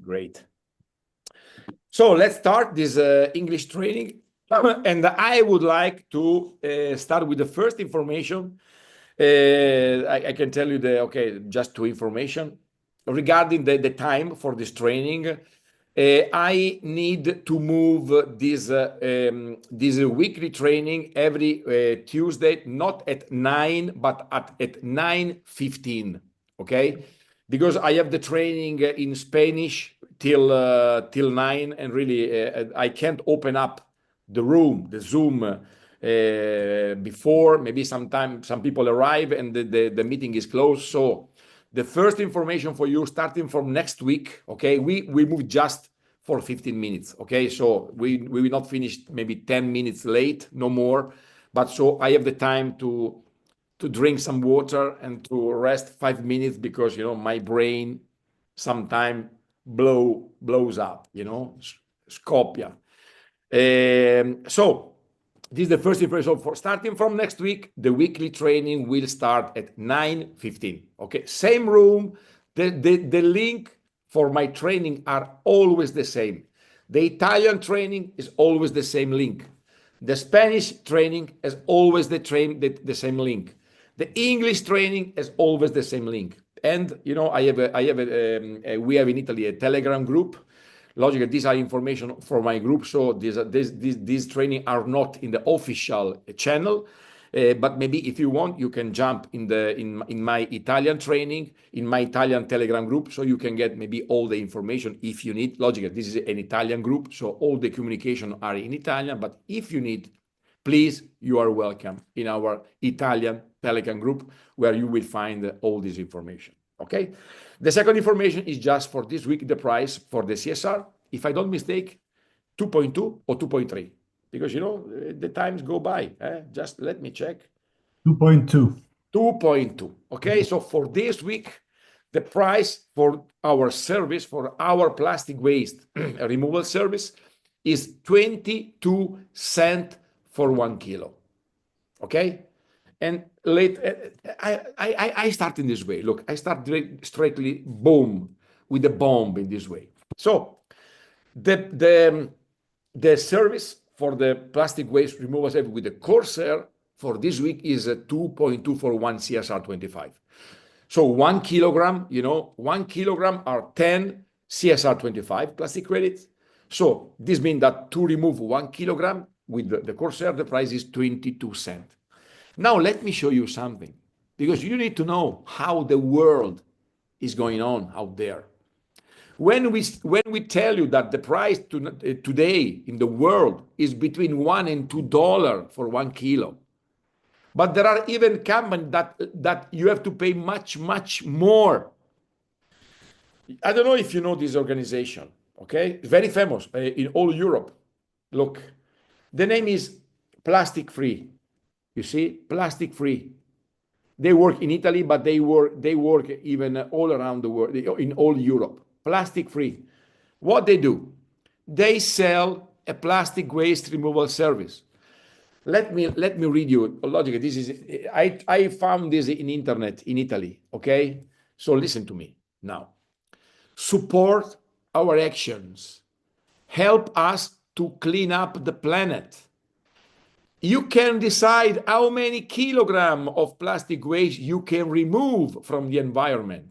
Great. So let's start this English training. And I would like to start with the first information. I can tell you just two information regarding the time for this training. I need to move this weekly training every Tuesday, not at 9, but at 9:15. Okay, because I have the training in Spanish till 9, and really I can't open up the Zoom before. Maybe sometime some people arrive and the meeting is closed. So the first information for you, starting from next week, okay, we move just for 15 minutes, okay? So we will not finish maybe 10 minutes late, no more. But so I have the time to drink some water and to rest 5 minutes, because, you know, my brain sometime blows up, you know, Scopia. So this is the first information. For starting from next week, the weekly training will start at 9:15. Okay, same room. The link for my training are always the same. The Italian training is always the same link. The Spanish training is always the same link. The English training is always the same link. And you know, we have in Italy a Telegram group. Logically, these are information for my group, so these training are not in the official channel. But maybe if you want, you can jump in my Italian training, in my Italian Telegram group, so you can get maybe all the information if you need. Logically, this is an Italian group, so all the communication are in Italian. But if you need, please, you are welcome in our Italian Telegram group, where you will find all this information. Okay. The second information is just for this week, the price for the CSR, if I don't mistake, 2.2 or 2.3, because, you know, the times go by. Just let me check. 2.2. 2.2. Okay. So for this week, the price for our service, for our plastic waste removal service, is 22 cents for 1 kilo. Okay. And I start in this way. Look, I start straightly, boom, with the bomb in this way. So the service for the plastic waste removal service with the Corsair for this week is 2.2 for 1 CSR 25. So 1 kilogram, you know, 1 kilogram are 10 CSR 25 plastic credits. So this means that to remove 1 kilogram with the Corsair, the price is 22 cents. Now, let me show you something, because you need to know how the world is going on out there. When we tell you that the price today in the world is between $1 and $2 for 1 kilo, but there are even companies that you have to pay much more. I don't know if you know this organization, okay? Very famous in all Europe. Look, the name is Plastic Free. You see, plastic free. They work in Italy, but they work even all around the world, in all Europe. Plastic free. What they do? They sell a plastic waste removal service. Let me read you. Logically, this is I found this in internet in Italy. Okay, so listen to me now. Support our actions. Help us to clean up the planet. You can decide how many kilograms of plastic waste you can remove from the environment.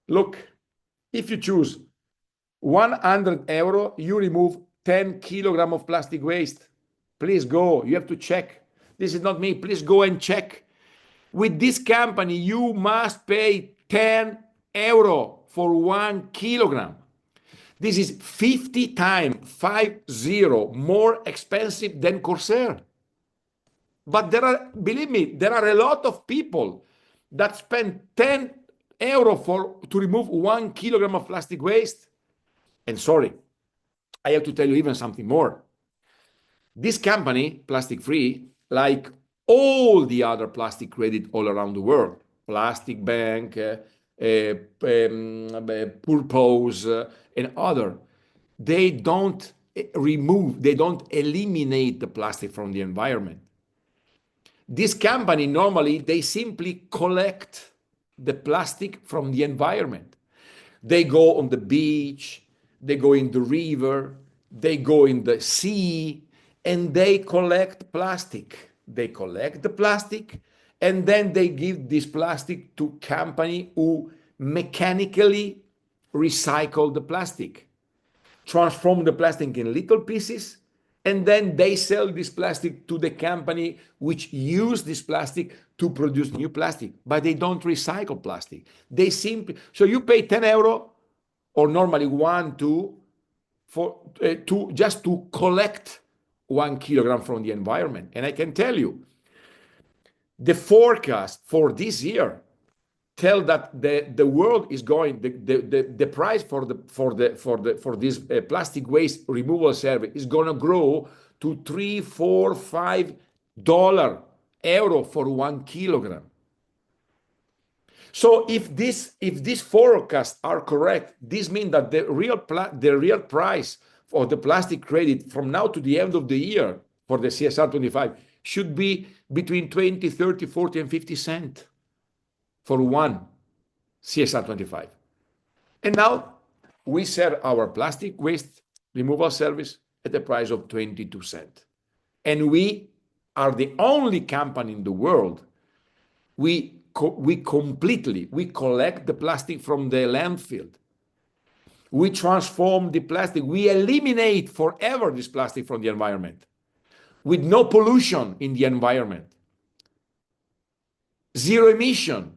Look, if you choose 100 euro, you remove 10 kilograms of plastic waste. Please go. You have to check. This is not me. Please go and check. With this company, you must pay 10 euro for 1 kilogram. This is 50 times, 50, more expensive than Corsair. But believe me, there are a lot of people that spend 10 euro to remove 1 kilogram of plastic waste. And sorry, I have to tell you even something more. This company, Plastic Free, like all the other plastic credit all around the world, Plastic Bank, Purpose, and other, they don't eliminate the plastic from the environment. This company, normally, they simply collect the plastic from the environment. They go on the beach, they go in the river, they go in the sea, and they collect plastic. They collect the plastic, and then they give this plastic to company who mechanically recycle the plastic, transform the plastic in little pieces, and then they sell this plastic to the company which use this plastic to produce new plastic, but they don't recycle plastic. They simply, so you pay 10 euro or normally 1, 2 for to just to collect 1 kilogram from the environment. And I can tell you, the forecast for this year tell that the world is going, the price for this plastic waste removal service is going to grow to 3, 4, 5 euro for 1 kilogram. So if these forecasts are correct, this means that the real price for the plastic credit from now to the end of the year for the CSR 25 should be between 20, 30, 40, and 50 cents for one CSR 25. And now we sell our plastic waste removal service at the price of 22 cents. And we are the only company in the world. We collect the plastic from the landfill. We transform the plastic. We eliminate forever this plastic from the environment with no pollution in the environment. Zero emission,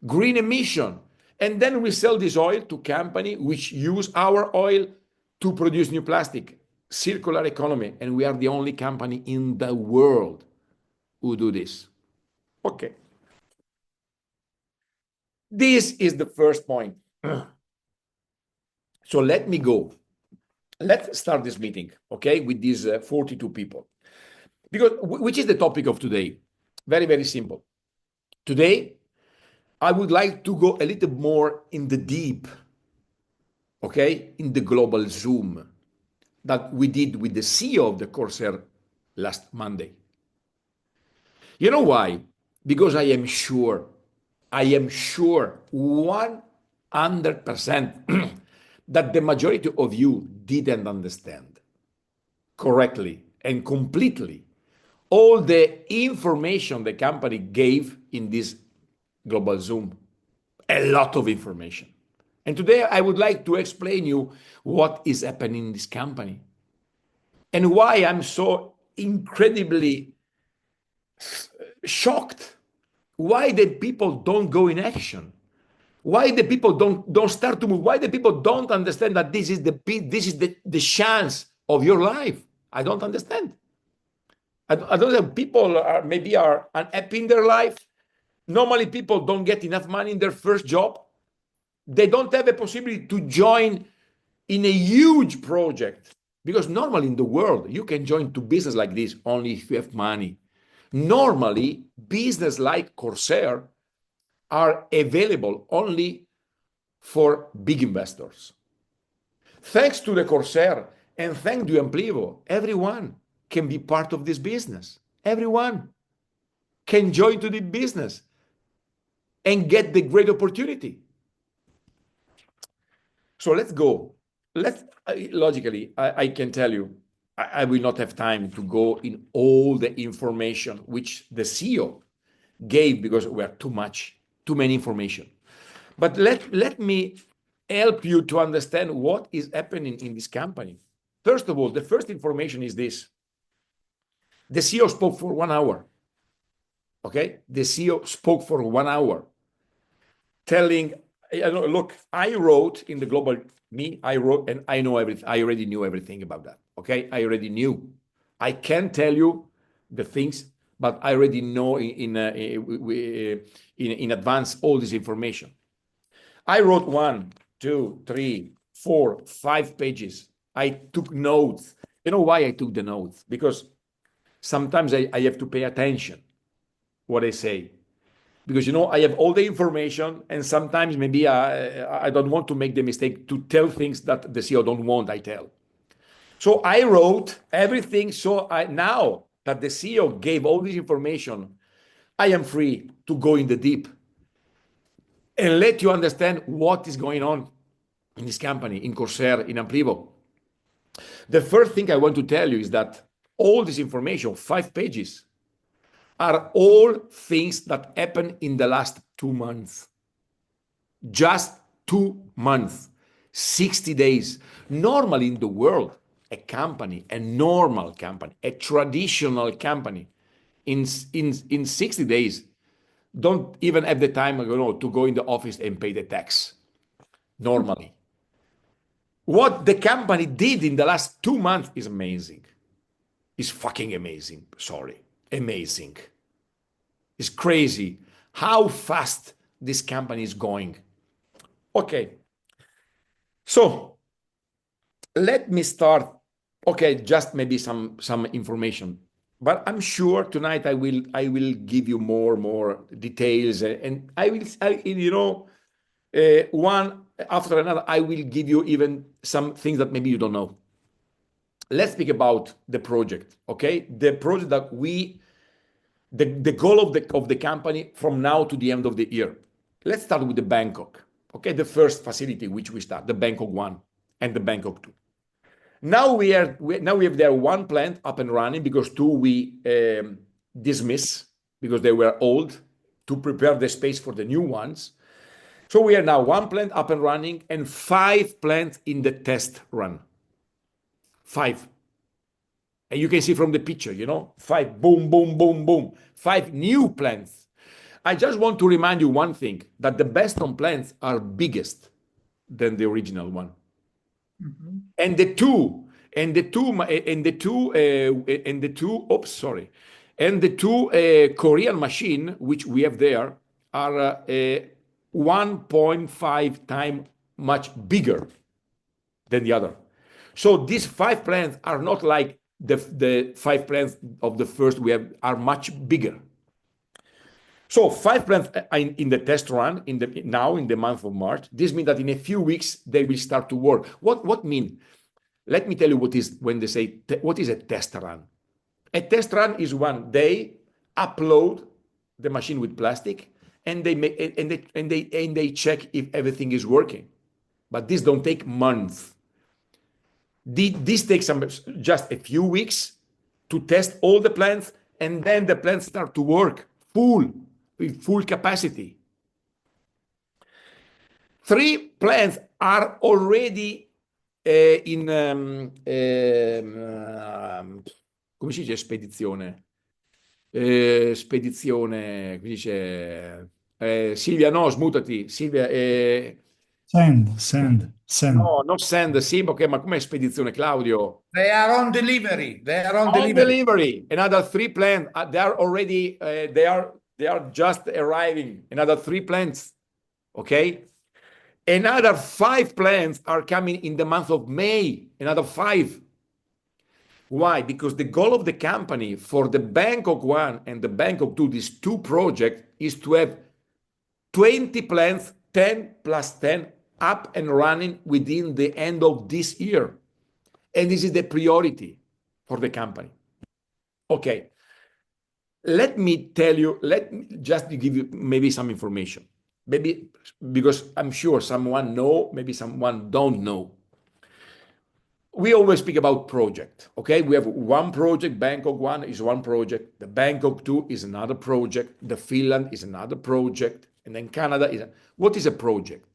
green emission. And then we sell this oil to companies which use our oil to produce new plastic. Circular economy. And we are the only company in the world who do this. Okay. This is the first point. So let me go. Let's start this meeting, okay, with these 42 people. Because which is the topic of today? Very, very simple. Today, I would like to go a little more in the deep, okay, in the global Zoom that we did with the CEO of the Corsair last Monday. You know why? Because I am sure 100% that the majority of you didn't understand correctly and completely all the information the company gave in this global Zoom. A lot of information. And today I would like to explain you what is happening in this company and why I'm so incredibly shocked. Why the people don't go in action? Why the people don't start to move? Why the people don't understand that this is the chance of your life? I don't understand. I don't know. People are unhappy in their life. Normally, people don't get enough money in their first job. They don't have a possibility to join in a huge project because normally in the world you can join to business like this only if you have money. Normally, business like Corsair are available only for big investors. Thanks to the Corsair and thanks to Amplivo, everyone can be part of this business. Everyone can join to the business and get the great opportunity. So let's go. Logically, I can tell you, I will not have time to go in all the information which the CEO gave because we are too many information. But let me help you to understand what is happening in this company. First of all, the first information is this. The CEO spoke for 1 hour. Okay? The CEO spoke for 1 hour telling, look, I wrote in the global, I wrote and I know everything. I already knew everything about that. Okay? I already knew. I can't tell you the things, but I already know in advance all this information. I wrote 1, 2, 3, 4, 5 pages. I took notes. You know why I took the notes? Because sometimes I have to pay attention what I say. Because, I have all the information and sometimes maybe I don't want to make the mistake to tell things that the CEO don't want I tell. So I wrote everything. So now that the CEO gave all this information, I am free to go in the deep and let you understand what is going on in this company, in Corsair, in Amplivo. The first thing I want to tell you is that all this information, 5 pages, are all things that happened in the last 2 months. Just 2 months, 60 days. Normally in the world, a company, a normal company, a traditional company, in 60 days, don't even have the time, to go in the office and pay the tax, normally. What the company did in the last 2 months is amazing. It's fucking amazing. Sorry. Amazing. It's crazy how fast this company is going. Okay. So let me start. Okay, just maybe some information, but I'm sure tonight I will give you more details, and one after another, I will give you even some things that maybe you don't know. Let's speak about the project. Okay, the project that the goal of the company from now to the end of the year. Let's start with the Bangkok. Okay, the first facility which we start, the Bangkok 1 and the Bangkok 2. Now we have there one plant up and running, because 2 we dismiss because they were old, to prepare the space for the new ones. So we are now 1 plant up and running and 5 plants in the test run. 5. And you can see from the picture, 5, boom, boom, boom, boom, 5 new plants. I just want to remind you one thing, that the Beston plants are biggest than the original one. Mm-hmm. And the two Korean machine which we have there are 1.5 times much bigger than the other. So these 5 plants are not like the 5 plants of the first we have, are much bigger. So 5 plants in the test run now in the month of March. This means that in a few weeks they will start to work. What mean? Let me tell you what is when they say what is a test run. A test run is when they upload the machine with plastic and they check if everything is working. But this don't take months. This takes just a few weeks to test all the plants, and then the plants start to work with full capacity. 3 plants are already come si dice spedizione? Spedizione, come si dice? Silvia, no, smutati. Silvia, Send. no, not send, sì, okay, ma com'è spedizione, Claudio? They are on delivery. On delivery. Another 3 plants. They are already. They are just arriving. Another 3 plants. Okay. Another 5 plants are coming in the month of May. Another 5. Why? Because the goal of the company for the Bangkok 1 and the Bangkok 2, these 2 projects, is to have 20 plants, 10 plus 10, up and running within the end of this year. And this is the priority for the company. Okay. Let me just give you maybe some information. Maybe because I'm sure someone know, maybe someone don't know. We always speak about project, okay? We have one project, Bangkok 1 is one project, the Bangkok 2 is another project, the Finland is another project, and then Canada is what is a project?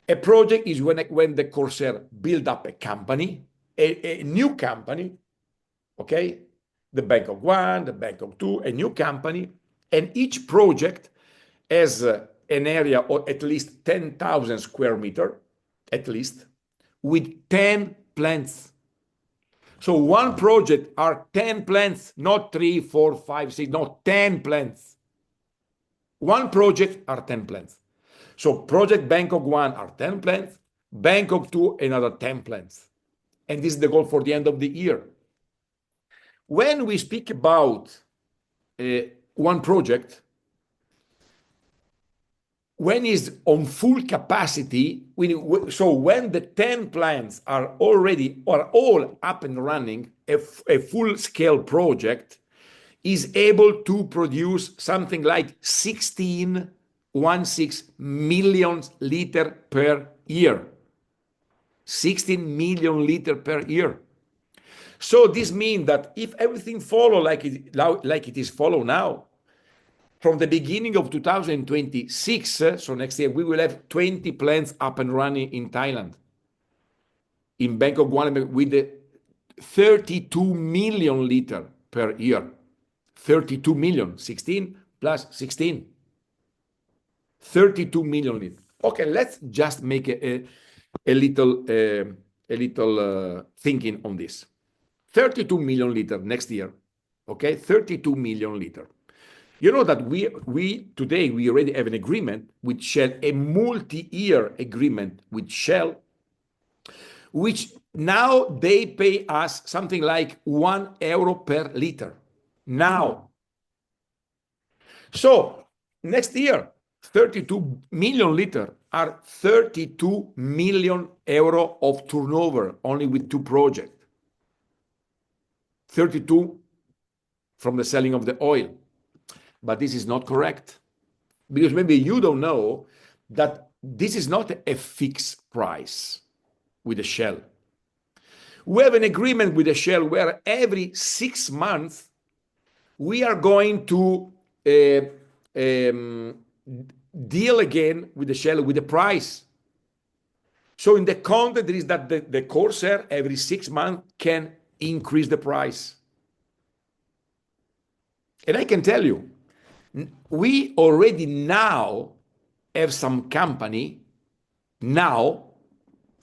A project is when the Corsair build up a company, a new company, okay? The Bangkok 1, the Bangkok 2, a new company, and each project has an area of at least 10,000 square meter, at least, with 10 plants. So one project are 10 plants, not 3, 4, 5, 6, no, 10 plants. One project are 10 plants. So project Bangkok 1 are 10 plants, Bangkok 2 another 10 plants. And this is the goal for the end of the year. When we speak about one project, when it's on full capacity, so when the 10 plants are all up and running, a full-scale project is able to produce something like 16 16 million liter per year. 16 million liter per year. So this means that if everything follow like it is follow now, from the beginning of 2026, so next year, we will have 20 plants up and running in Thailand, in Bangkok, Guam, with the 32 million liter per year. 32 million, 16 plus 16. 32 million liters. Okay, let's just make a little thinking on this. 32 million liter next year. Okay, 32 million liter. You know that we today we already have an agreement with Shell, a multi-year agreement with Shell, which now they pay us something like €1 per liter. Now. So next year, 32 million liter are 32 million euro of turnover only with two projects. 32 from the selling of the oil. But this is not correct, because maybe you don't know that this is not a fixed price with the Shell. We have an agreement with the Shell where every 6 months we are going to deal again with the Shell with the price. So in the contract there is that the Corsair every 6 months can increase the price. And I can tell you, we already now have some company. Now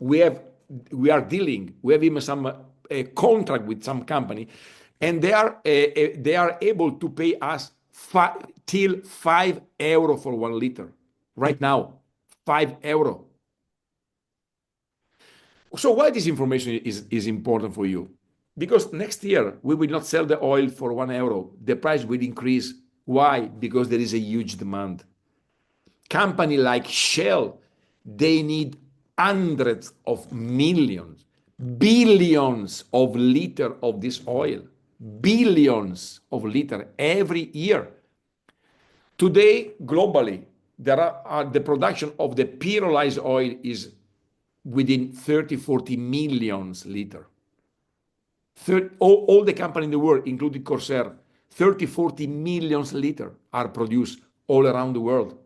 we are dealing. We have even some contract with some company, and they are able to pay us till €5 for 1 liter. Right now, €5. So why this information is important for you? Because next year we will not sell the oil for €1. The price will increase. Why? Because there is a huge demand. Company like Shell, they need hundreds of millions, billions of liters of this oil, billions of liters every year. Today, globally, the production of the pyrolyzed oil is within 30-40 million liters. All the companies in the world, including Corsair, 30-40 million liters are produced all around the world.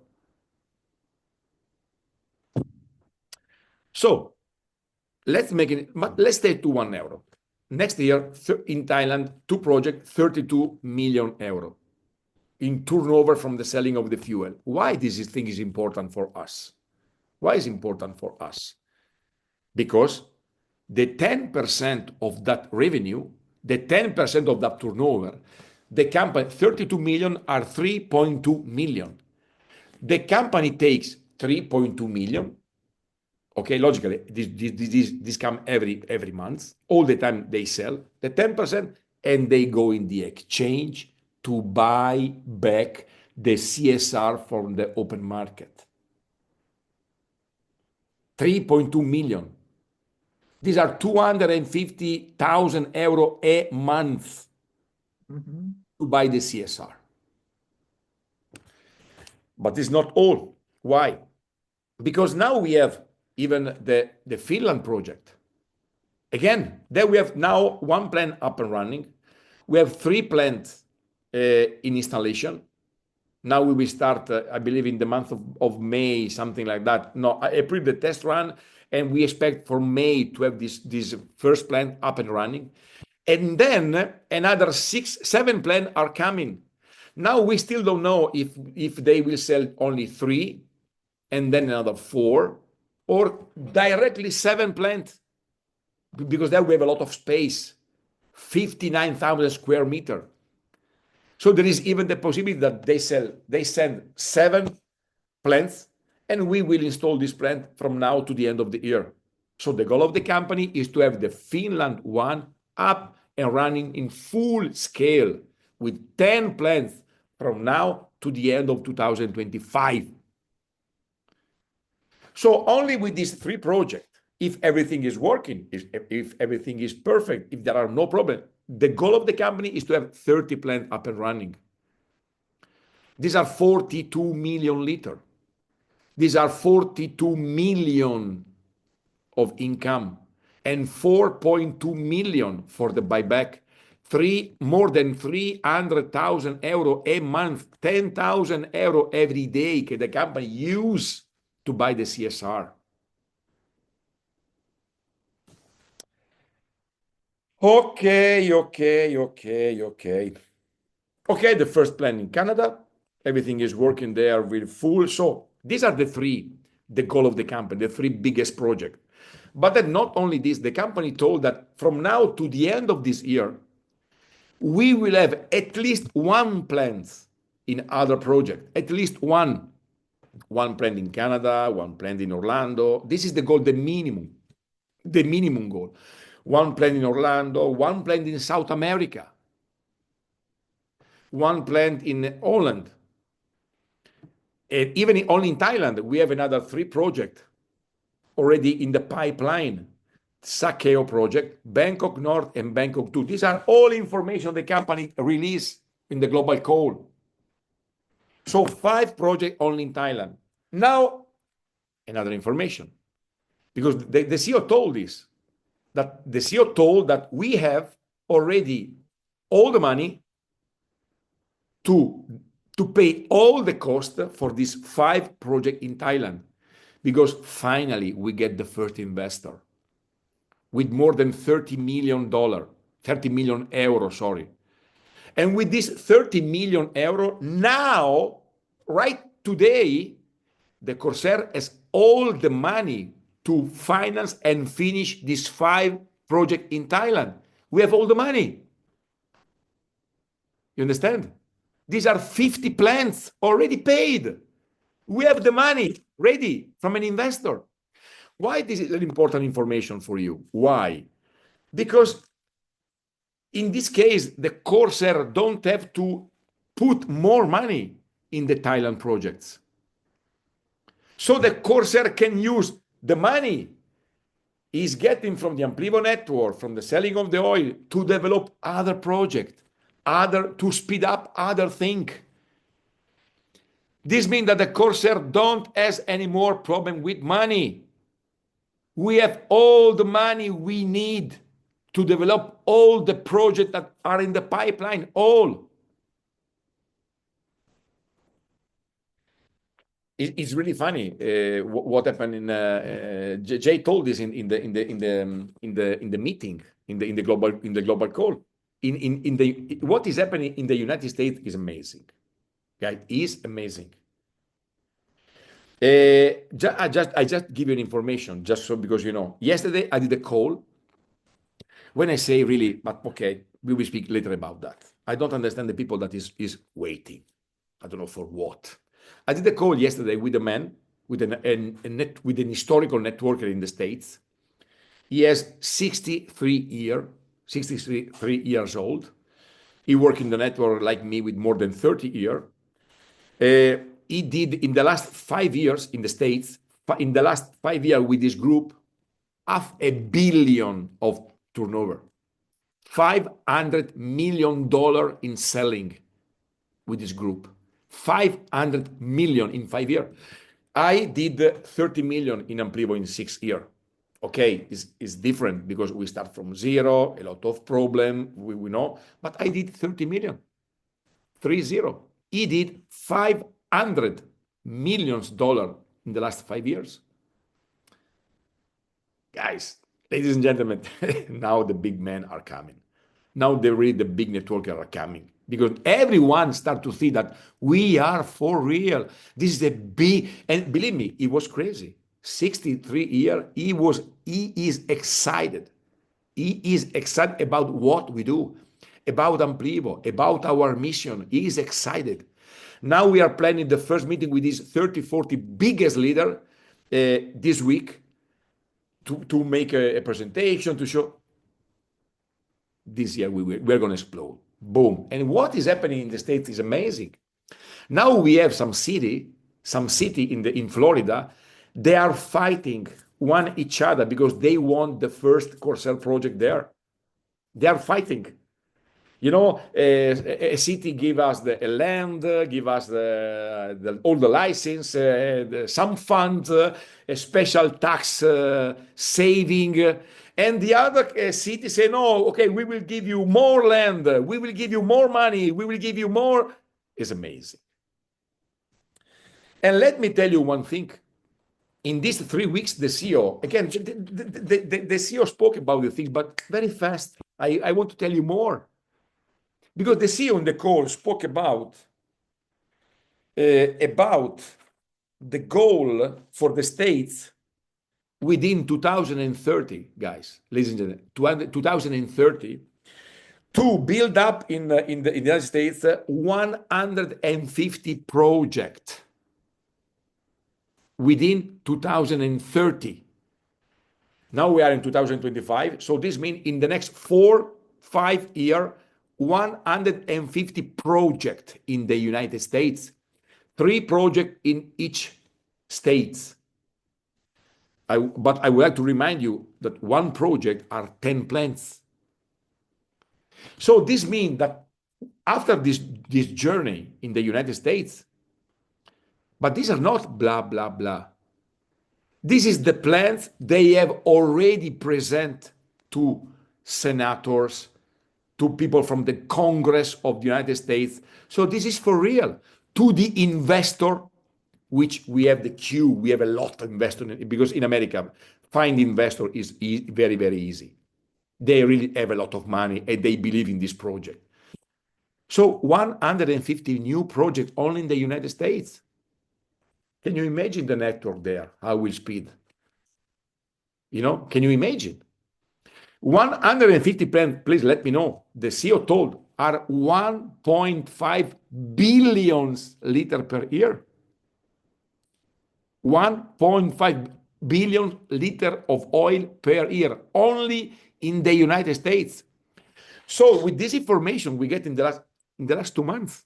So let's stay to €1. Next year in Thailand, two projects, 32 million euro in turnover from the selling of the fuel. Why this thing is important for us? Why is it important for us? Because the 10% of that revenue, the 10% of that turnover, the company, 32 million are 3.2 million. The company takes 3.2 million. Okay, logically, this come every month. All the time they sell the 10%, and they go in the exchange to buy back the CSR from the open market. 3.2 million. These are 250,000 euro a month to buy the CSR. But it's not all. Why? Because now we have even the Finland project. Again, there we have now 1 plant up and running. We have 3 plants in installation. Now we will start, I believe, in the month of May, something like that. No, April, the test run, and we expect for May to have this first plant up and running. And then another 6-7 plants are coming. Now we still don't know if they will sell only 3 and then another 4 or directly 7 plants, because there we have a lot of space, 59,000 square meters. So there is even the possibility that they send 7 plants, and we will install this plant from now to the end of the year. So the goal of the company is to have the Finland one up and running in full scale with 10 plants from now to the end of 2025. So only with these 3 projects, if everything is working, if everything is perfect, if there are no problems, the goal of the company is to have 30 plants up and running. These are 42 million liters. These are 42 million of income and 4.2 million for the buyback. More than 300,000 euro a month, 10,000 euro every day that the company use to buy the CSR. Okay. Okay, the first plant in Canada, everything is working there with full. So these are the goal of the company, the three biggest projects. But then not only this, the company told that from now to the end of this year, we will have at least one plant in other project, at least one plant in Canada, one plant in Orlando. This is the goal, the minimum goal. One plant in Orlando, one plant in South America, one plant in Holland. And even only in Thailand, we have another 3 projects already in the pipeline. Sakeo project, Bangkok North and Bangkok 2. These are all information the company released in the global call. So 5 projects only in Thailand. Now, another information, because the CEO told this, that the CEO told that we have already all the money to pay all the cost for these 5 projects in Thailand, because finally we get the first investor with more than $30 million, 30 million euro, sorry. And with this 30 million euro, now, right today, the Corsair has all the money to finance and finish these 5 projects in Thailand. We have all the money. You understand? These are 50 plants already paid. We have the money ready from an investor. Why this is an important information for you? Why? Because in this case, the Corsair don't have to put more money in the Thailand projects. So the Corsair can use the money he's getting from the Amplivo network, from the selling of the oil, to develop other projects, to speed up other things. This means that the Corsair don't have any more problem with money. We have all the money we need to develop all the projects that are in the pipeline, all. It's really funny what happened in. Jay told this in the meeting in the global call. What is happening in the United States is amazing. Okay, it is amazing. I just give you an information just so because yesterday I did a call. When I say really, but okay, we will speak later about that. I don't understand the people that is waiting. I don't know for what. I did a call yesterday with a man with an historical networker in the States. He has 63 years old. He worked in the network like me with more than 30 years. He did in the last 5 years in the States, in the last 5 years with this group, $500 million of turnover, $500 million in selling with this group, 500 million in 5 years. I did 30 million in Amplivo in 6 years. Okay, it's different because we start from zero, a lot of problem, we know, but I did 30 million, 30. He did $500 million in the last 5 years. Guys, ladies and gentlemen, now the big men are coming. Now the big networkers are coming because everyone start to see that we are for real. This is a big, and believe me, it was crazy. 63 years, he is excited. He is excited about what we do, about Amplivo, about our mission. He is excited. Now we are planning the first meeting with these 30, 40 biggest leaders this week to make a presentation to show this year we're going to explode. Boom. And what is happening in the States is amazing. Now we have some city in Florida. They are fighting each other because they want the first Corsair project there. They are fighting. A city give us the land, give us all the license, some fund, a special tax saving, and the other city say, no, okay, we will give you more land, we will give you more money, we will give you more. It's amazing. And let me tell you one thing. In these 3 weeks, the CEO, again, the CEO spoke about the things, but very fast. I want to tell you more. Because the CEO on the call spoke about the goal for the states within 2030, guys, ladies and gentlemen, 2030, to build up in the United States 150 projects within 2030. Now we are in 2025, so this means in the next 4-5 years, 150 projects in the United States, 3 projects in each state. But I would like to remind you that one project are 10 plants. So this means that after this journey in the United States, but these are not blah, blah, blah. This is the plans they have already present to senators, to people from the Congress of the United States. So this is for real. To the investor, which we have the queue, we have a lot of investors, because in America, find investor is very, very easy. They really have a lot of money and they believe in this project. So 150 new projects only in the United States. Can you imagine the network there? How will speed? Can you imagine? 150 plants, please let me know. The CEO told are 1.5 billion liters per year. 1.5 billion liters of oil per year, only in the United States. So with this information we get in the last 2 months,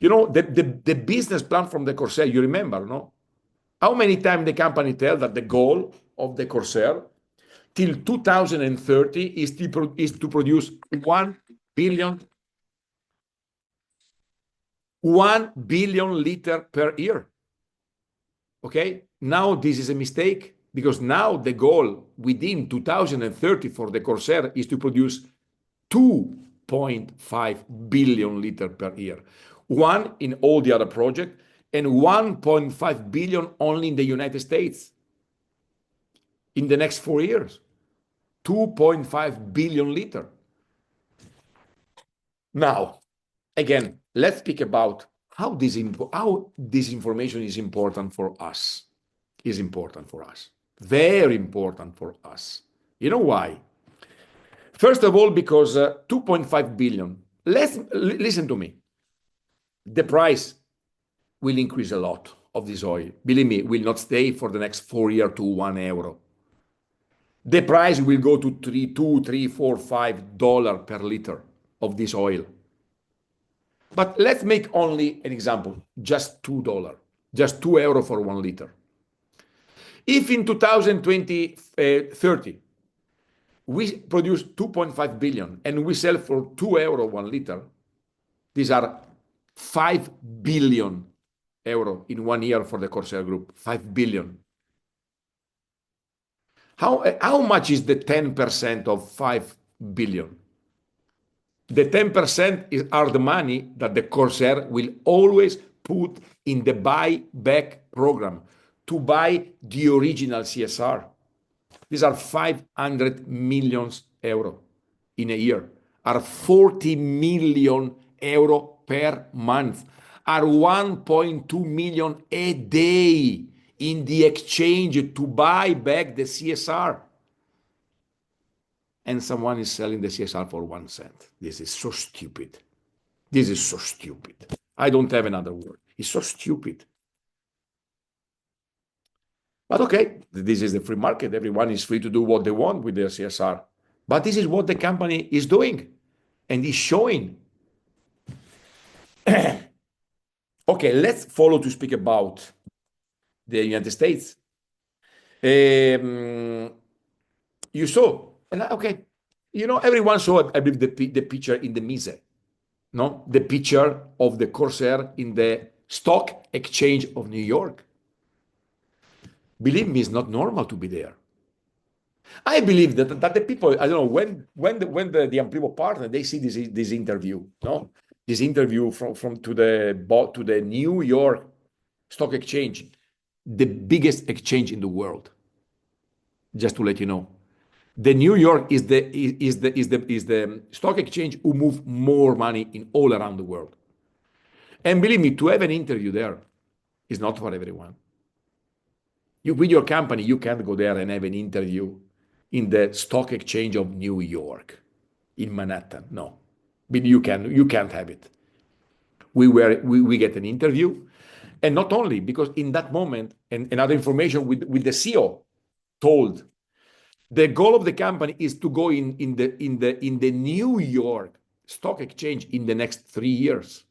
the business plan from the Corsair, you remember, no? How many times the company tell that the goal of the Corsair till 2030 is to produce 1 billion liters per year. Okay, now this is a mistake, because now the goal within 2030 for the Corsair is to produce 2.5 billion liters per year. One in all the other projects, and 1.5 billion only in the United States. In the next 4 years, 2.5 billion liters. Now, again, let's speak about how this information is important for us. Is important for us. Very important for us. You know why? First of all, because 2.5 billion. Listen to me. The price will increase a lot of this oil. Believe me, will not stay for the next 4 years to €1. The price will go to $2, $3, $4, $5 per liter of this oil. But let's make only an example, just $2, just €2 for 1 liter. If in 2030 we produce 2.5 billion and we sell for €2 1 liter, these are 5 billion euro in 1 year for the Corsair Group. 5 billion. How much is the 10% of 5 billion? The 10% are the money that the Corsair will always put in the buyback program to buy the original CSR. These are 500 million euro in a year, are 40 million euro per month, are 1.2 million a day in the exchange to buy back the CSR. And someone is selling the CSR for 1 cent. This is so stupid. This is so stupid. I don't have another word. It's so stupid. But okay, this is the free market. Everyone is free to do what they want with their CSR. But this is what the company is doing and is showing. Okay, let's follow to speak about the United States. You saw, and okay, everyone saw, I believe, the picture in the Mise, no? The picture of the Corsair in the stock exchange of New York. Believe me, it's not normal to be there. I believe that the people, I don't know, when the Amplivo partner, they see this interview, no? This interview from to the New York Stock Exchange, the biggest exchange in the world. Just to let you know, the New York is the stock exchange who move more money in all around the world. And believe me, to have an interview there is not for everyone. With your company, you can't go there and have an interview in the stock exchange of New York, in Manhattan. No, but you can't have it. We get an interview, and not only because in that moment, and other information with the CEO told, the goal of the company is to go in the New York Stock Exchange in the next 3 years.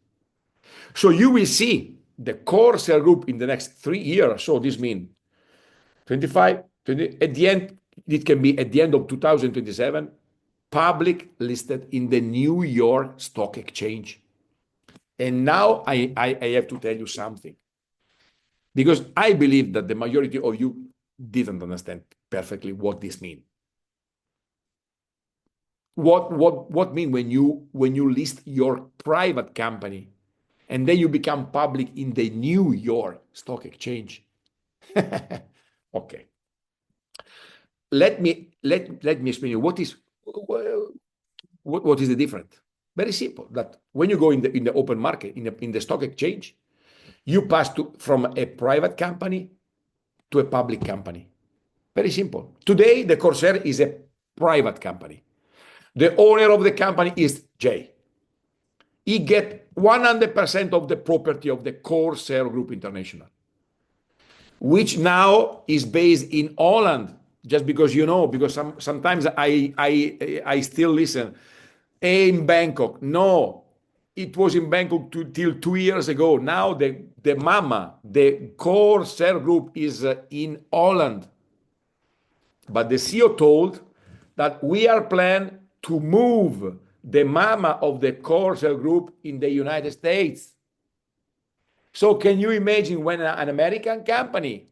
So you will see the Corsair Group in the next 3 years. So this means 25, 20, at the end, it can be at the end of 2027, public listed in the New York Stock Exchange. And now I have to tell you something, because I believe that the majority of you didn't understand perfectly what this means. What mean when you list your private company and then you become public in the New York Stock Exchange? Okay. Let me explain you what is the difference. Very simple. That when you go in the open market, in the stock exchange, you pass from a private company to a public company. Very simple. Today, the Corsair is a private company. The owner of the company is Jay. He gets 100% of the property of the Corsair Group International, which now is based in Holland. Just because because sometimes I still listen. In Bangkok. No, it was in Bangkok till 2 years ago. Now the mama, the Corsair Group is in Holland. But the CEO told that we are planning to move the mama of the Corsair Group in the United States. So can you imagine when an American company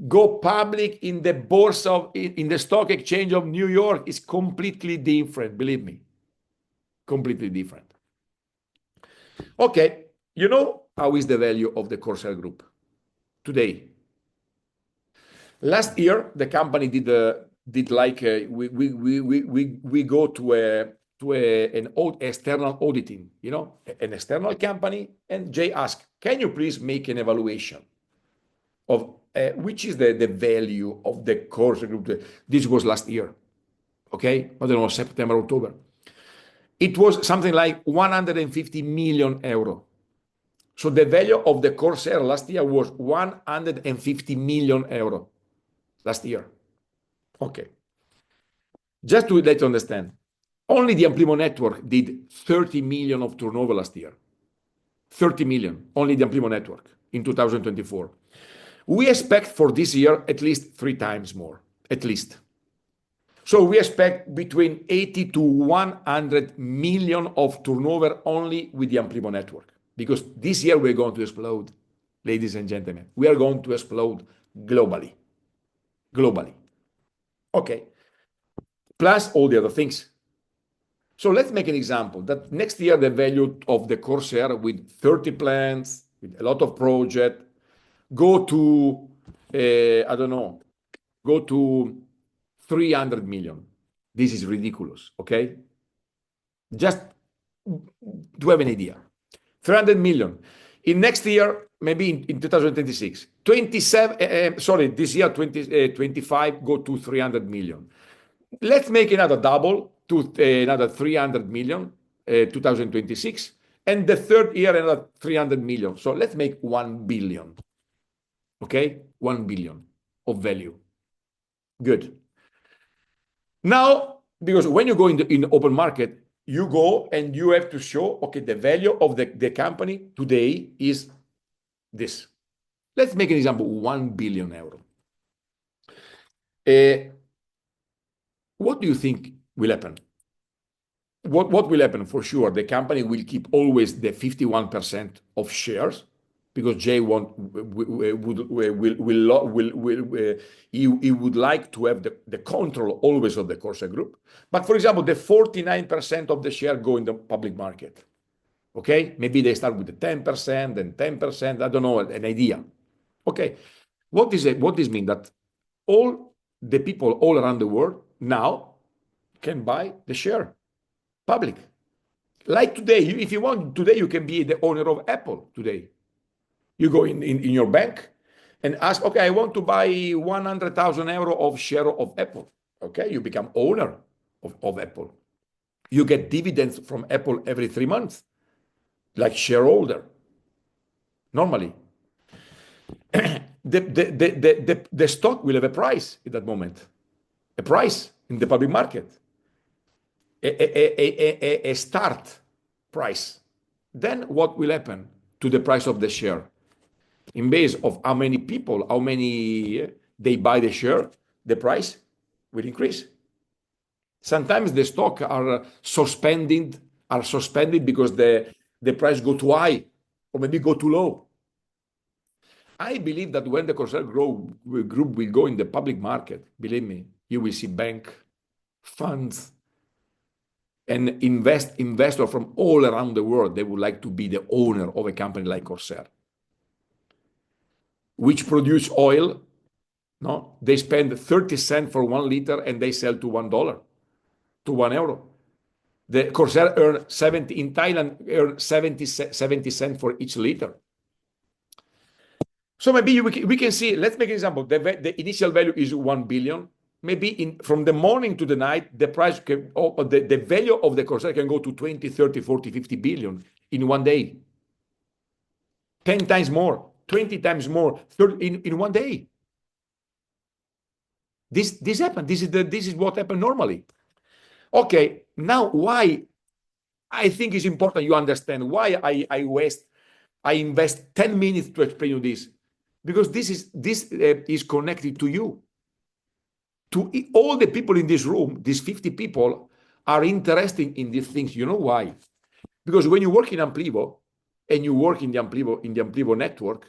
go public in the stock exchange of New York? Is completely different, believe me. Completely different. Okay, how is the value of the Corsair Group today? Last year, the company did like we go to an external auditing, an external company, and Jay asked, "Can you please make an evaluation of which is the value of the Corsair Group?" This was last year, okay? I don't know, September, October. It was something like 150 million euro. So the value of the Corsair last year was 150 million euro last year. Okay. Just to let you understand, only the Amplivo network did 30 million of turnover last year. 30 million, only the Amplivo network in 2024. We expect for this year at least 3 times more, at least. So we expect between 80 to 100 million of turnover only with the Amplivo network, because this year we're going to explode, ladies and gentlemen. We are going to explode globally. Okay. Plus all the other things. So let's make an example that next year the value of the Corsair with 30 plants, with a lot of projects, go to, I don't know, go to 300 million. This is ridiculous, okay? Just to have an idea. 300 million. In next year, maybe in 2026, this year, 2025, go to 300 million. Let's make another double to another 300 million, 2026. And the third year, another 300 million. So let's make 1 billion. Okay? 1 billion of value. Good. Now, because when you go in the open market, you go and you have to show, okay, the value of the company today is this. Let's make an example, 1 billion euro. What do you think will happen? What will happen for sure? The company will keep always the 51% of shares because Jay he would like to have the control always of the Corsair group. But for example, the 49% of the share go in the public market. Okay, maybe they start with the 10%, then 10%. I don't know, an idea. Okay, what this mean? That all the people all around the world now can buy the share public. Like today, if you want, today you can be the owner of Apple today. You go in your bank and ask, okay, I want to buy 100,000 euro of share of Apple. Okay, you become owner of Apple. You get dividends from Apple every 3 months, like shareholder, normally. The stock will have a price at that moment, a price in the public market, a start price. Then what will happen to the price of the share? In base of how many people, how many they buy the share, the price will increase. Sometimes the stock are suspended because the price go too high or maybe go too low. I believe that when the Corsair group will go in the public market, believe me, you will see bank, funds, and investor from all around the world. They would like to be the owner of a company like Corsair, which produce oil. No, they spend 30 cents for 1 liter and they sell to $1, to €1. The Corsair earn 70 in Thailand, earn 70 cents for each liter. So maybe we can see, let's make an example. The initial value is 1 billion. Maybe from the morning to the night, the price the value of the Corsair can go to 20, 30, 40, 50 billion in 1 day. 10 times more, 20 times more, 30 in 1 day. This happened. This is what happened normally. Okay, now why I think it's important you understand why I invest 10 minutes to explain you this, because this is connected to you. To all the people in this room, these 50 people are interested in these things. You know why? Because when you work in Amplivo and you work in the Amplivo network,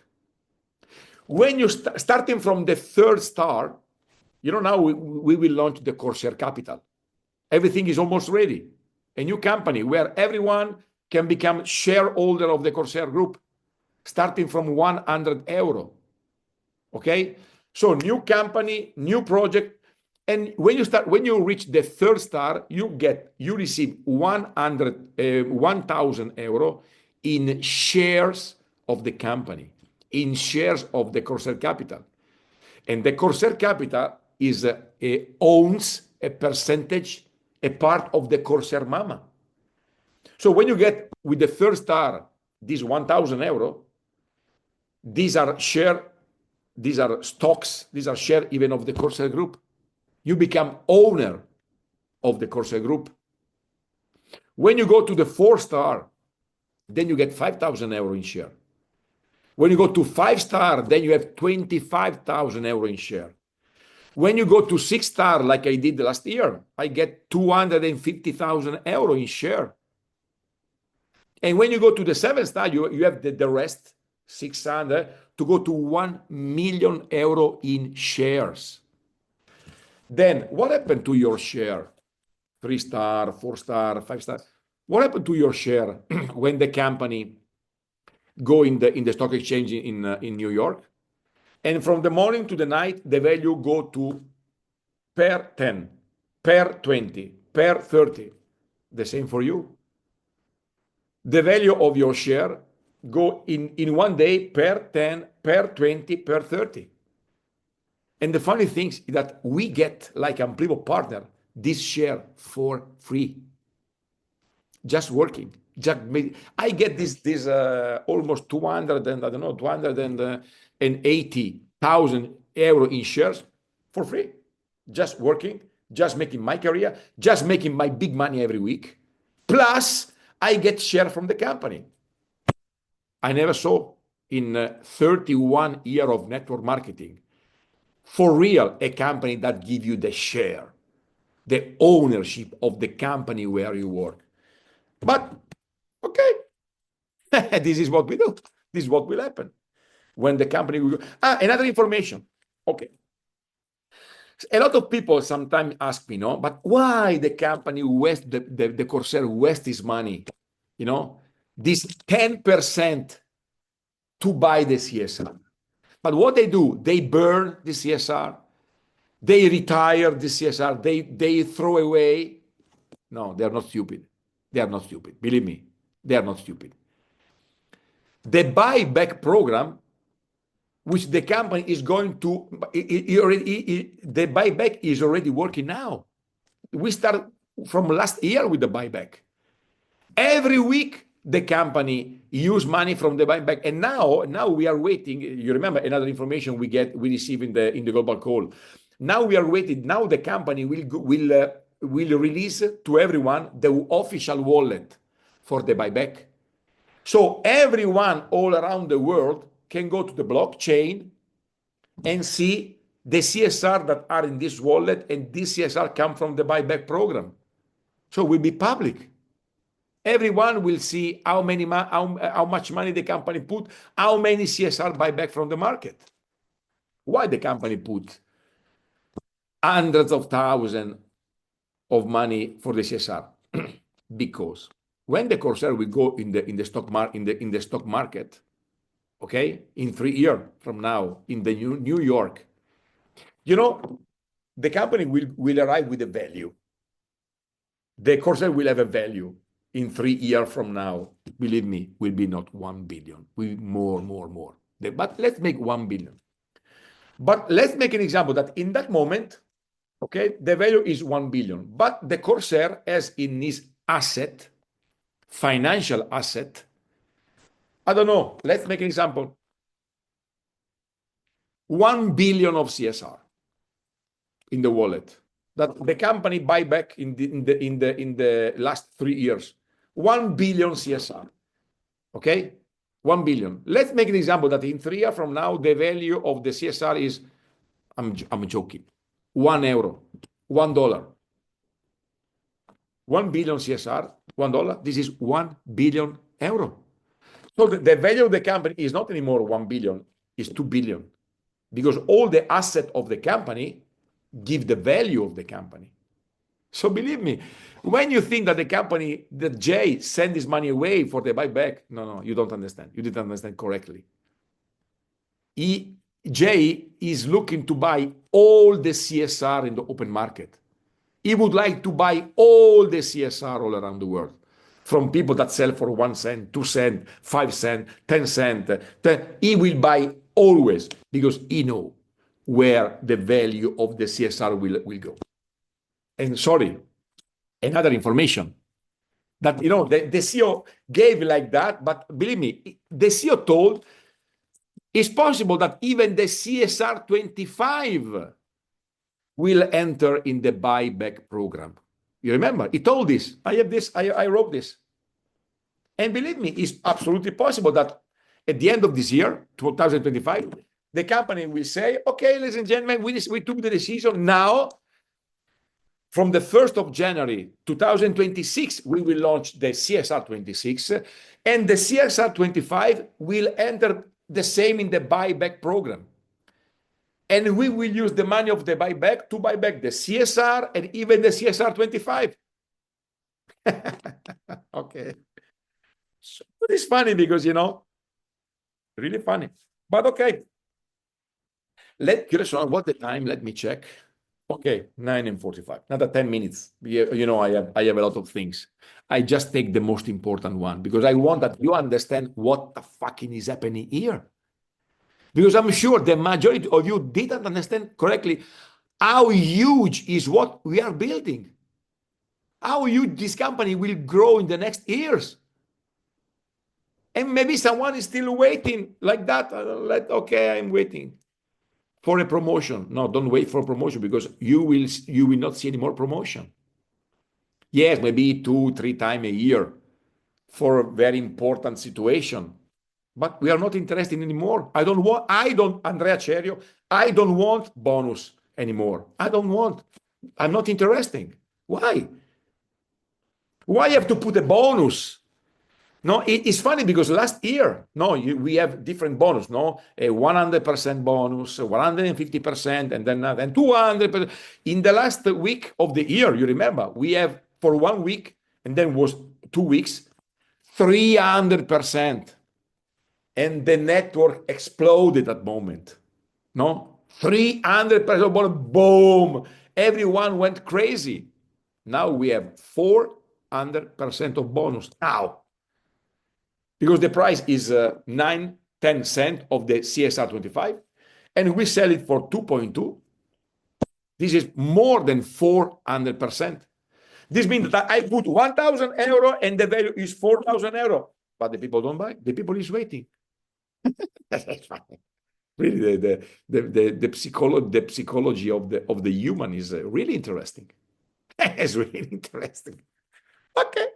when you starting from the 3rd star, you know, now we will launch the Corsair Capital. Everything is almost ready. A new company where everyone can become shareholder of the Corsair group, starting from 100 euro. Okay, so new company, new project, and when you reach the 3rd star, you receive 1,000 euro in shares of the company, in shares of the Corsair Capital, and the Corsair Capital owns a percentage, a part of the Corsair Mama. So when you get with the 3rd star, this 1,000 euro, these are stocks, these are share even of the Corsair group. You become owner of the Corsair group. When you go to the 4 star, then you get 5,000 euro in share. When you go to 5 star, then you have 25,000 euro in share. When you go to 6 star, like I did last year, I get 250,000 euro in share. And when you go to the 7 star, you have the rest, 600, to go to 1 million euro in shares. Then what happened to your share? 3 star, 4 star, 5 star. What happened to your share when the company go in the stock exchange in New York? And from the morning to the night, the value go to per 10, per 20, per 30. The same for you. The value of your share go in 1 day per 10, per 20, per 30. And the funny thing is that we get, like Amplivo partner, this share for free. Just working. I get this almost 280,000 euro in shares for free. Just working, just making my career, just making my big money every week. Plus, I get share from the company. I never saw in 31 years of network marketing, for real, a company that give you the share. the ownership of the company where you work. But okay, this is what we do. This is what will happen when the company will go. Another information. Okay. A lot of people sometimes ask me, no, but why the company the Corsair wastes his money, this 10% to buy the CSR. But what they do, they burn the CSR, they retire the CSR, they throw away. No, they are not stupid. They are not stupid. Believe me, they are not stupid. The buyback program, which the company is going to, the buyback is already working now. We start from last year with the buyback. Every week, the company use money from the buyback, and now we are waiting. You remember another information we receive in the global call. Now we are waiting. Now the company will release to everyone the official wallet for the buyback. So everyone all around the world can go to the blockchain and see the CSR that are in this wallet, and this CSR come from the buyback program. So it will be public. Everyone will see how much money the company put, how many CSR buyback from the market. Why the company put hundreds of thousands of money for the CSR? Because when the Corsair will go in the stock market, okay, in 3 years from now in the New York, the company will arrive with a value. The Corsair will have a value in 3 years from now. Believe me, will be not 1 billion, will be more. But let's make 1 billion. But let's make an example that in that moment, okay, the value is 1 billion, but the Corsair has in his asset, financial asset, I don't know, let's make an example, 1 billion of CSR in the wallet that the company buy back in the last 3 years. 1 billion CSR. Okay? 1 billion. Let's make an example that in 3 years from now, the value of the CSR is, I'm joking, €1, $1. 1 billion CSR, $1, this is 1 billion euro. So the value of the company is not anymore 1 billion, it's 2 billion. Because all the asset of the company give the value of the company. So believe me, when you think that the company, that Jay send his money away for the buyback, no, you don't understand. You didn't understand correctly. Jay is looking to buy all the CSR in the open market. He would like to buy all the CSR all around the world, from people that sell for 1 cent, 2 cents, 5 cents, 10 cents. He will buy always because he knows where the value of the CSR will go. And sorry, another information that, the CEO gave like that, but believe me, the CEO told it's possible that even the CSR 25 will enter in the buyback program. You remember? He told this. I have this. I wrote this. And believe me, it's absolutely possible that at the end of this year, 2025, the company will say, okay, ladies and gentlemen, we took the decision. Now, from the 1st of January 2026, we will launch the CSR 26, and the CSR 25 will enter the same in the buyback program. And we will use the money of the buyback to buy back the CSR and even the CSR 25. Okay. So it's funny because, really funny. But okay. What's the time? Let me check. Okay, 9:45. Another 10 minutes. I have a lot of things. I just take the most important one because I want that you understand what the fucking is happening here. Because I'm sure the majority of you didn't understand correctly how huge is what we are building. How huge this company will grow in the next years. And maybe someone is still waiting like that. Okay, I'm waiting for a promotion. No, don't wait for a promotion because you will not see any more promotion. Yes, maybe 2-3 times a year for a very important situation. But we are not interested anymore. Andrea Cerio, I don't want bonus anymore. I don't want. I'm not interested. Why? Why have to put a bonus? No, it's funny because last year, we have different bonus, a 100% bonus, 150%, and then 200%. In the last week of the year, you remember, we have for 1 week, and then was 2 weeks, 300%. And the network exploded at that moment. No, 300% bonus, boom! Everyone went crazy. Now we have 400% of bonus. Now, because the price is 9-10 cents of the CSR 25, and we sell it for 2.2. This is more than 400%. This means that I put 1,000 euro and the value is 4,000 euro, but the people don't buy. The people is waiting. That's funny. Really, the psychology of the human is really interesting. It's really interesting. Okay.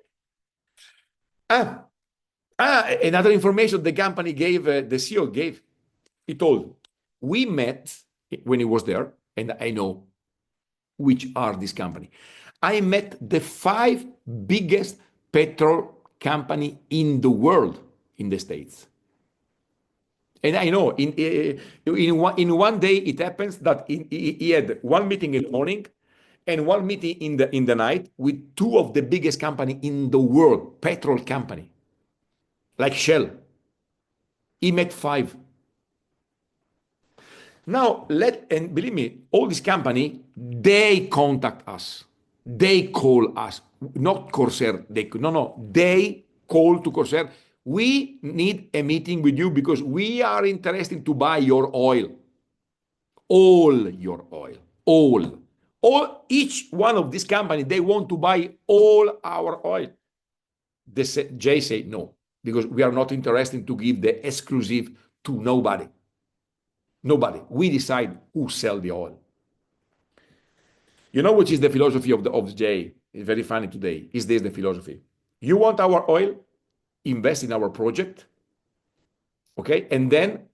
Another information the company gave, the CEO gave. He told, we met when he was there, and I know which are this company. I met the 5 biggest petrol company in the world in the States. And I know in one day it happens that he had one meeting in the morning and one meeting in the night with 2 of the biggest company in the world, petrol company, like Shell. He met 5. Now, and believe me, all this company, they contact us. They call us, not Corsair. They call to Corsair. We need a meeting with you because we are interested to buy your oil. All your oil. All, each one of these companies, they want to buy all our oil. Jay say no, because we are not interested to give the exclusive to nobody. Nobody. We decide who sell the oil. You know what is the philosophy of Jay? It's very funny today. Is this the philosophy? You want our oil? Invest in our project. Okay? And then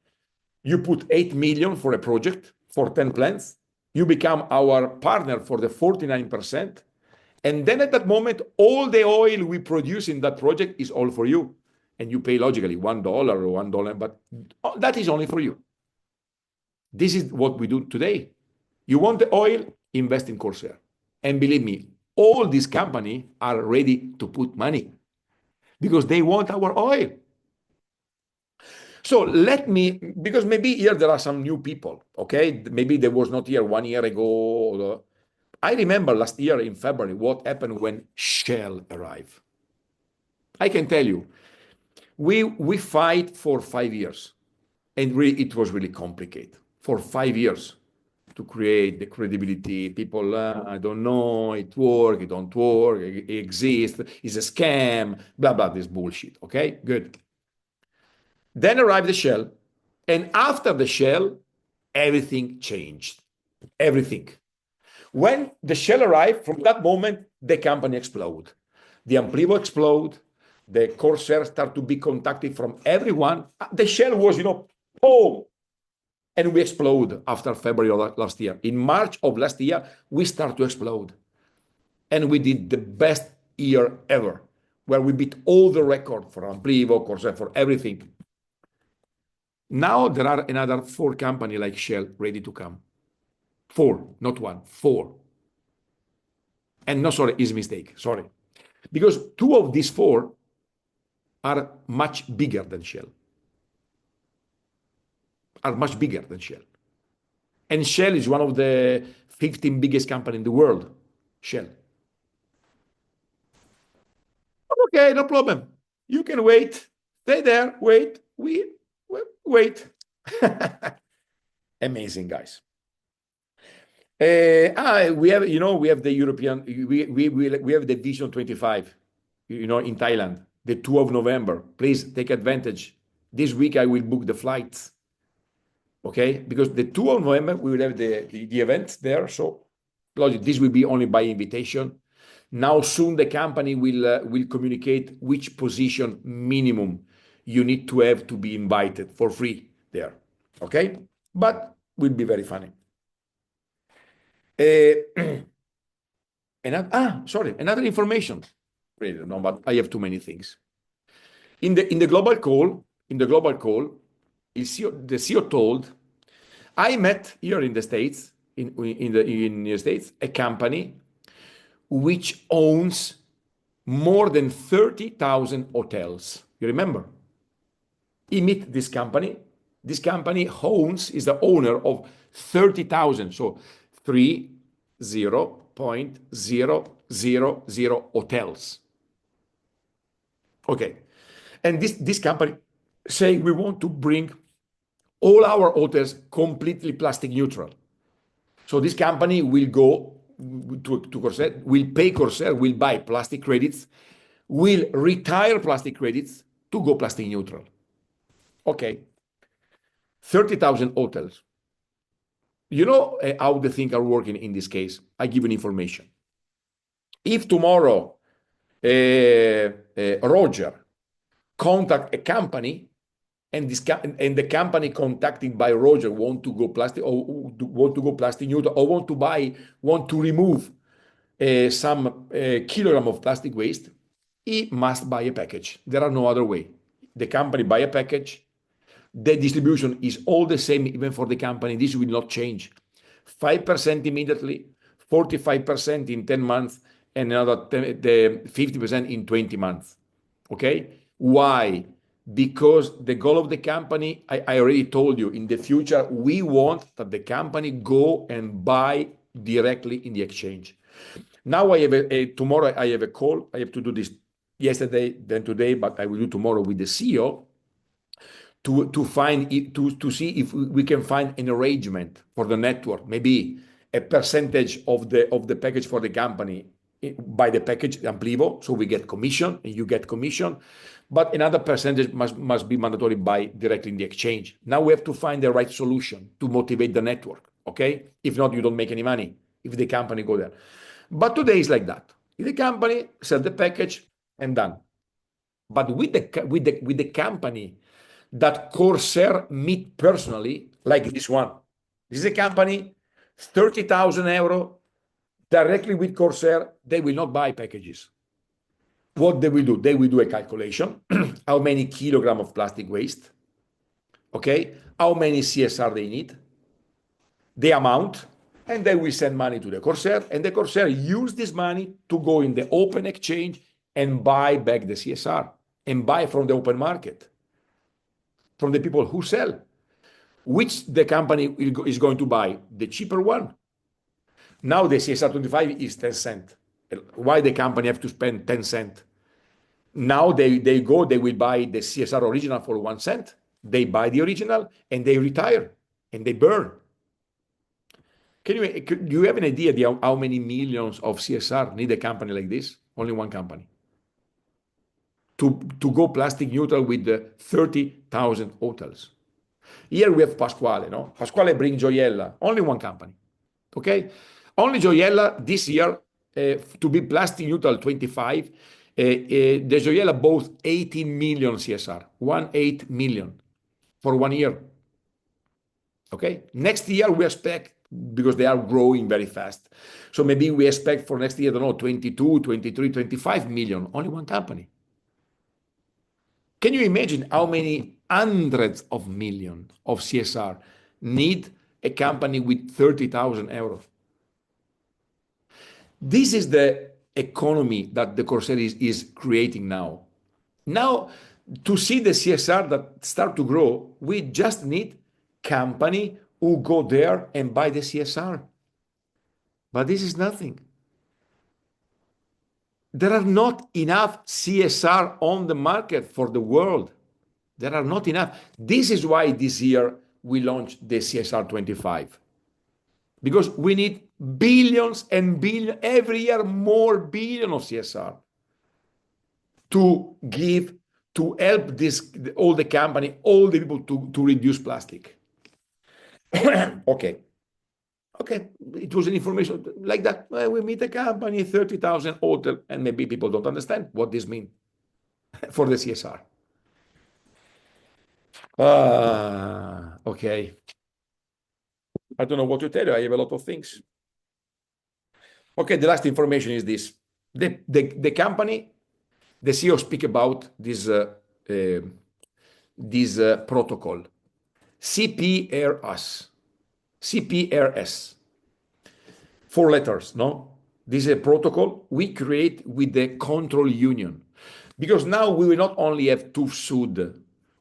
you put 8 million for a project for 10 plants. You become our partner for the 49%. And then at that moment, all the oil we produce in that project is all for you. And you pay logically $1 or $1, but that is only for you. This is what we do today. You want the oil, invest in Corsair. And believe me, all these companies are ready to put money because they want our oil. So because maybe here there are some new people, okay? Maybe there was not here 1 year ago. I remember last year in February what happened when Shell arrived. I can tell you, we fight for 5 years, and really it was really complicated. For 5 years to create the credibility. People, I don't know, it work, it don't work, it exists, it's a scam, blah, blah, this bullshit, okay? Good. Then arrived the Shell, and after the Shell, everything changed. Everything. When the Shell arrived, from that moment, the company exploded. The Amplivo exploded, the Corsair started to be contacted from everyone. The Shell was, boom! And we explode after February of last year. In March of last year, we start to explode. And we did the best year ever, where we beat all the record for Amplivo, Corsair, for everything. Now there are another 4 companies like Shell ready to come. 4, not 1, 4. And no, sorry, is a mistake, sorry. Because 2 of these 4 are much bigger than Shell. Are much bigger than Shell. And Shell is one of the 15 biggest companies in the world. Shell. Okay, no problem. You can wait. Stay there. Wait. Wait. Amazing, guys. We have, we have the European, we have the Vision 25, in Thailand, the 2 of November. Please take advantage. This week I will book the flights. Okay, because the 2 of November we will have the event there. So, this will be only by invitation. Now soon the company will communicate which position minimum you need to have to be invited for free there. Okay, but will be very funny. Another information. Really don't know, but I have too many things. In the global call, the CEO told, I met here in the States, in the States, a company which owns more than 30,000 hotels. You remember? He met this company. This company is the owner of 30,000. So 30,000 hotels. Okay. And this company say we want to bring all our hotels completely plastic neutral. So this company will go to Corsair, will pay Corsair, will buy plastic credits, will retire plastic credits to go plastic neutral. Okay. 30,000 hotels. You know how the things are working in this case. I give you information. If tomorrow Roger contact a company and the company contacted by Roger want to go plastic neutral or want to remove some kilogram of plastic waste, he must buy a package. There are no other way. The company buy a package. The distribution is all the same even for the company. This will not change. 5% immediately, 45% in 10 months, and another 50% in 20 months. Okay? Why? Because the goal of the company, I already told you, in the future, we want that the company go and buy directly in the exchange. Now tomorrow I have a call. I have to do this yesterday, then today, but I will do tomorrow with the CEO to see if we can find an arrangement for the network, maybe a percentage of the package for the company by the package Amplivo, so we get commission and you get commission, but another percentage must be mandatory by directly in the exchange. Now we have to find the right solution to motivate the network. Okay, if not, you don't make any money if the company go there. But today is like that. If the company sell the package and done. But with the company that Corsair meet personally, like this one. This is a company, 30,000 euro directly with Corsair. They will not buy packages. What they will do? They will do a calculation. How many kilograms of plastic waste? Okay. How many CSR they need? The amount. And they will send money to the Corsair. And the Corsair use this money to go in the open exchange and buy back the CSR and buy from the open market. From the people who sell, which the company is going to buy the cheaper one. Now the CSR 25 is 10 cents. Why the company have to spend 10 cents? Now they will buy the CSR original for 1 cent. They buy the original and they retire and they burn. Do you have an idea how many millions of CSR need a company like this? Only one company. To go plastic neutral with the 30,000 hotels. Here we have Pasquale, no? Pasquale brings Gioiella, only one company. Okay? Only Gioiella this year, to be plastic neutral 25, the Gioiella bought 18 million CSR, 18 million for 1 year. Okay? Next year we expect, because they are growing very fast. So maybe we expect for next year, I don't know, 22, 23, 25 million, only one company. Can you imagine how many hundreds of millions of CSR need a company with 30,000 euros? This is the economy that the Corsair is creating now. Now, to see the CSR that start to grow, we just need company who go there and buy the CSR. But this is nothing. There are not enough CSR on the market for the world. There are not enough. This is why this year we launched the CSR 25. Because we need billions and billions, every year more billion of CSR to give, to help all the company, all the people to reduce plastic. Okay. Okay, it was an information like that. We meet a company, 30,000 hotel, and maybe people don't understand what this means for the CSR. Okay. I don't know what to tell you. I have a lot of things. Okay, the last information is this. The company, the CEO speak about this protocol, CPRS. CPRS. 4 letters, no? This is a protocol we create with the control union. Because now we will not only have TÜV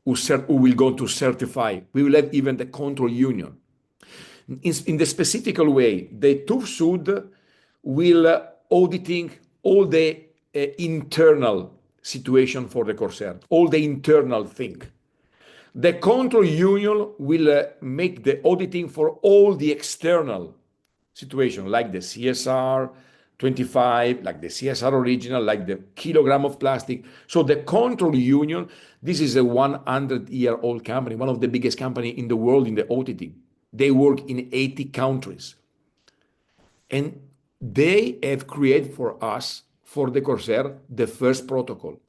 who will go to certify, we will have even the control union. In the specific way, the TÜV will auditing all the internal situation for the Corsair, all the internal thing. The control union will make the auditing for all the external situation, like the CSR 25, like the CSR original, like the kilogram of plastic. So the control union, this is a 100-year-old company, one of the biggest company in the world in the auditing. They work in 80 countries. And they have created for us, for the Corsair, the first protocol.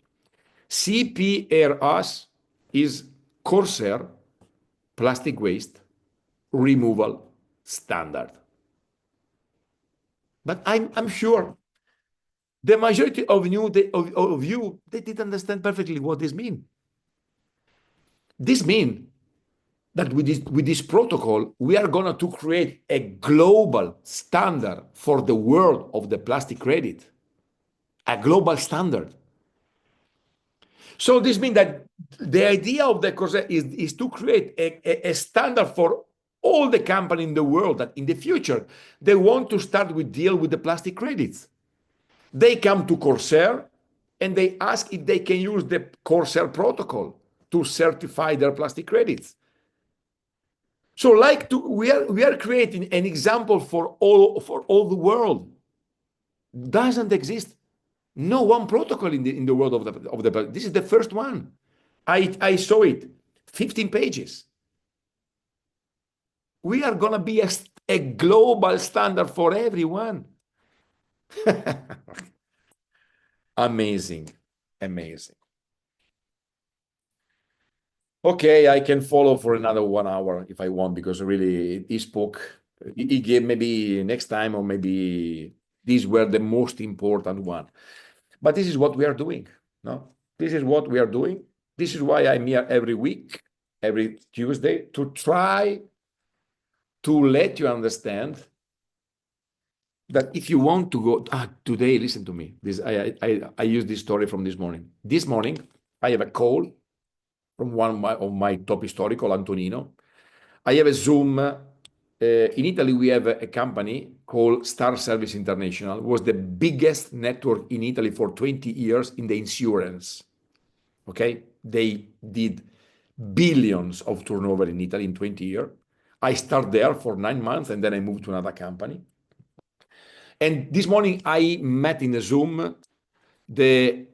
CPRS is Corsair plastic waste removal standard. But I'm sure the majority of you, they didn't understand perfectly what this means. This means that with this protocol, we are going to create a global standard for the world of the plastic credit, a global standard. So this means that the idea of the Corsair is to create a standard for all the companies in the world that in the future, they want to start with deal with the plastic credits. They come to Corsair and they ask if they can use the Corsair protocol to certify their plastic credits. So we are creating an example for all the world. Doesn't exist no one protocol in the world of the this is the first one. I saw it, 15 pages. We are gonna be a global standard for everyone. Amazing, amazing. Okay, I can follow for another 1 hour if I want, because really he spoke. He gave maybe next time, or maybe these were the most important one. But this is what we are doing. No, this is what we are doing. This is why I'm here every week, every Tuesday, to try to let you understand that if you want to go today, listen to me. This I use this story from this morning. This morning I have a call from one of my top historical, Antonino. I have a Zoom. In Italy, we have a company called Star Service International. It was the biggest network in Italy for 20 years in the insurance. Okay, they did billions of turnover in Italy in 20 years. I started there for 9 months, and then I moved to another company. And this morning I met in a Zoom the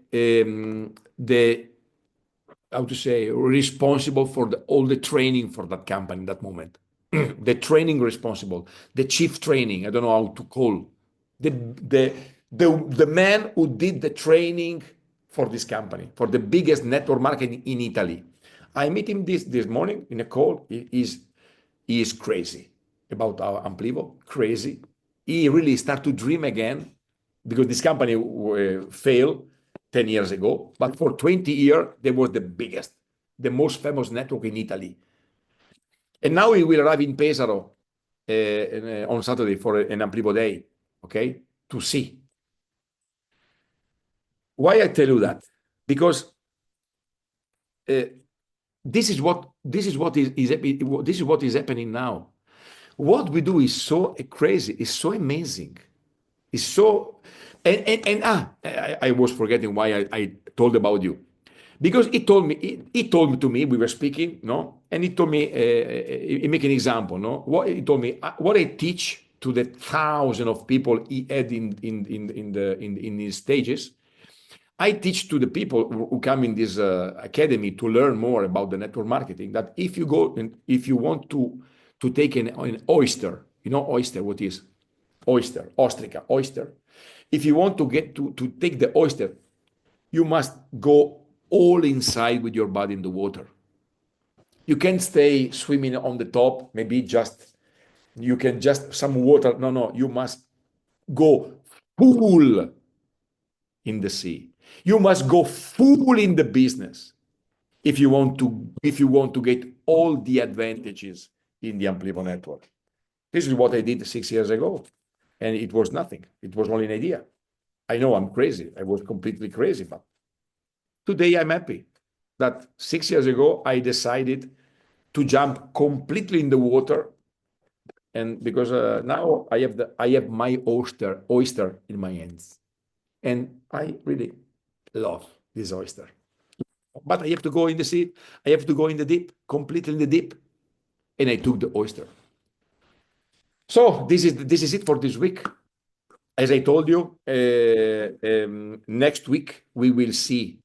how to say, responsible for all the training for that company in that moment. The training responsible, the chief training, I don't know how to call, the man who did the training for this company, for the biggest network marketing in Italy. I met him this morning in a call. He is crazy about our Amplivo, crazy. He really started to dream again, because this company failed 10 years ago, but for 20 years, they were the biggest, the most famous network in Italy. And now he will arrive in Pesaro on Saturday for an Amplivo day, okay, to see. Why I tell you that? Because this is what is happening now. What we do is so crazy, is so amazing, is so. I was forgetting why I told about you, because he told me to me, we were speaking, no, and he told me he make an example, no, what he told me, what I teach to the thousands of people he had in his stages. I teach to the people who come in this academy to learn more about the network marketing, that if you go and if you want to take an oyster, you know oyster, what is oyster, ostrika, oyster. If you want to get to take the oyster, you must go all inside with your body in the water. You can't stay swimming on the top, maybe just, you can just some water. No, you must go full in the sea. You must go full in the business if you want to get all the advantages in the Amplivo network. This is what I did 6 years ago, and it was nothing. It was only an idea. I know I'm crazy. I was completely crazy, but today I'm happy that 6 years ago I decided to jump completely in the water, and because now I have my oyster in my hands, and I really love this oyster. But I have to go in the sea. I have to go in the deep, completely in the deep, and I took the oyster. So this is it for this week. As I told you, next week we will see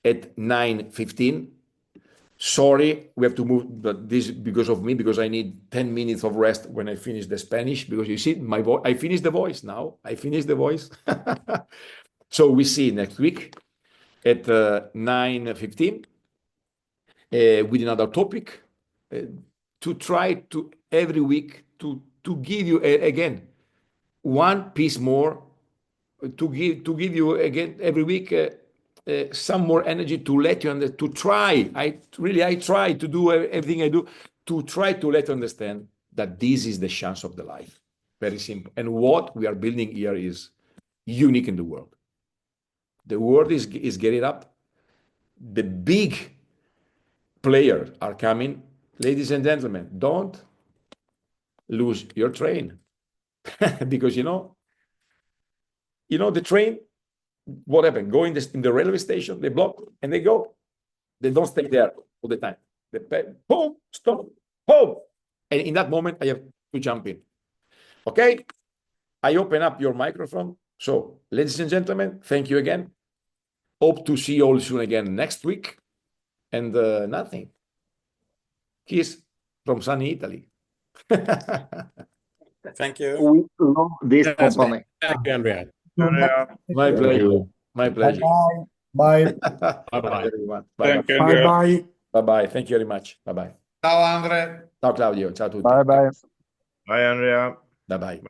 at 9:15. Sorry, we have to move, but this because of me, because I need 10 minutes of rest when I finish the Spanish, because you see my voice, I finished the voice now. I finished the voice. So we see next week at 9:15 with another topic to try to every week to give you again one piece more, to give you again every week some more energy to let you to try. I try to do everything I do to try to let you understand that this is the chance of the life. Very simple. And what we are building here is unique in the world. The world is getting up. The big players are coming. Ladies and gentlemen, don't lose your train. Because the train, what happened? Go in the railway station, they block and they go. They don't stay there all the time. They boom, stop, boom. And in that moment, I have to jump in. Okay? I open up your microphone. So, ladies and gentlemen, thank you again. Hope to see you all soon again next week. And nothing. Kiss from sunny Italy. Thank you. We love this company. Thank you, Andrea. Andrea. My pleasure. My pleasure. Bye. Bye, everyone. Thank you, Bye Andrea. bye. Bye. Thank you very much. Bye. Ciao, Andre. Ciao, Claudio. Ciao a tutti. Bye bye. Bye, Andrea. Bye.